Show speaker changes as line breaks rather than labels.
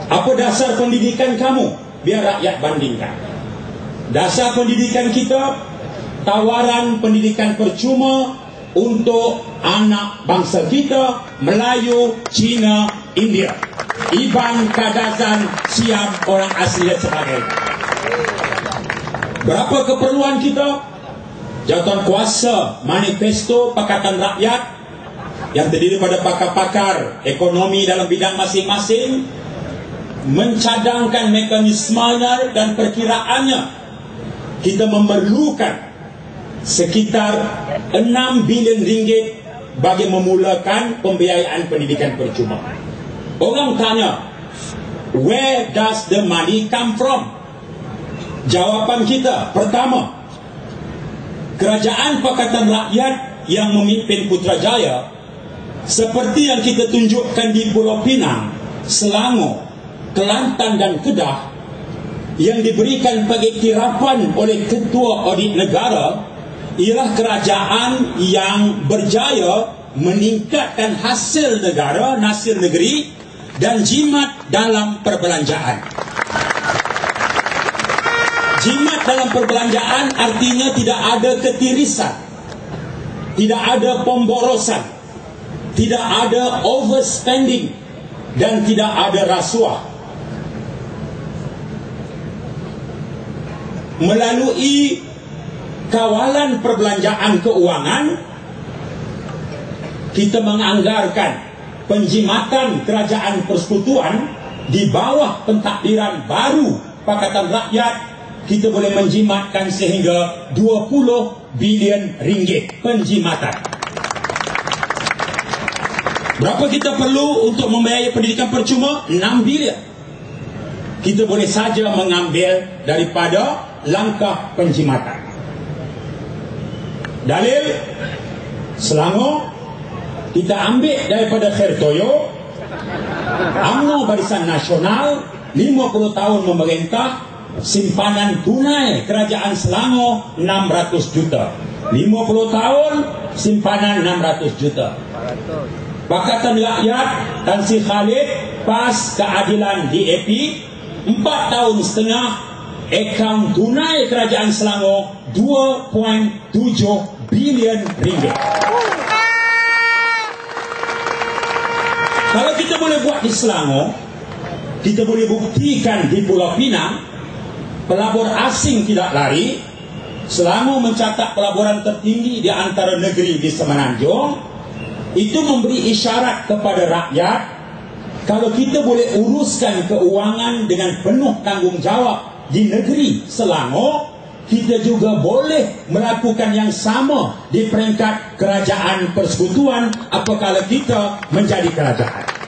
Apa dasar pendidikan kamu? Biar rakyat bandingkan. Dasar pendidikan kita, tawaran pendidikan percuma untuk anak bangsa kita, Melayu, Cina, India. Iban, Kadazan, Siam, orang asli dan sebagainya. Berapa keperluan kita? Jawatan kuasa manifesto Pakatan Rakyat yang terdiri pada pakar-pakar ekonomi dalam bidang masing-masing mencadangkan mekanismenya dan perkiraannya. Kita memerlukan sekitar 6 bilion ringgit bagi memulakan pembiayaan pendidikan percuma. Orang tanya, where does the money come from? Jawapan kita, pertama, Kerajaan Pakatan Rakyat yang memimpin Putrajaya, seperti yang kita tunjukkan di Pulau Pinang, Selangor, Kelantan dan Kedah, yang diberikan pengiktirafan oleh Ketua Audit Negara, ialah kerajaan yang berjaya meningkatkan hasil negara, hasil negeri dan jimat dalam perbelanjaan. Jimat dalam perbelanjaan artinya tidak ada ketirisan, tidak ada pemborosan, tidak ada overspending dan tidak ada rasuah. Melalui kawalan perbelanjaan keuangan, kita menganggarkan penjimatan kerajaan persekutuan di bawah pentadbiran baru Pakatan Rakyat. Kita boleh menjimatkan sehingga 20 bilion ringgit penjimatan. Berapa kita perlu untuk membiayai pendidikan percuma? 6 bilion. Kita boleh saja mengambil daripada langkah penjimatan. Dalil Selangor, kita ambil daripada Khairtoyo. UMNO Barisan Nasional 50 tahun memerintah, simpanan tunai kerajaan Selangor 600 juta. 50 tahun simpanan 600 juta. Pakatan Rakyat Tan Sri Khalid PAS Keadilan DAP 4 tahun setengah, akaun tunai kerajaan Selangor 2.7 bilion ringgit. Kalau kita boleh buat di Selangor, kita boleh buktikan di Pulau Pinang. Pelabur asing tidak lari. Selangor mencatat pelaburan tertinggi di antara negeri di Semenanjung. Itu memberi isyarat kepada rakyat, kalau kita boleh uruskan keuangan dengan penuh tanggungjawab di negeri Selangor, kita juga boleh melakukan yang sama di peringkat kerajaan persekutuan apabila kita menjadi kerajaan.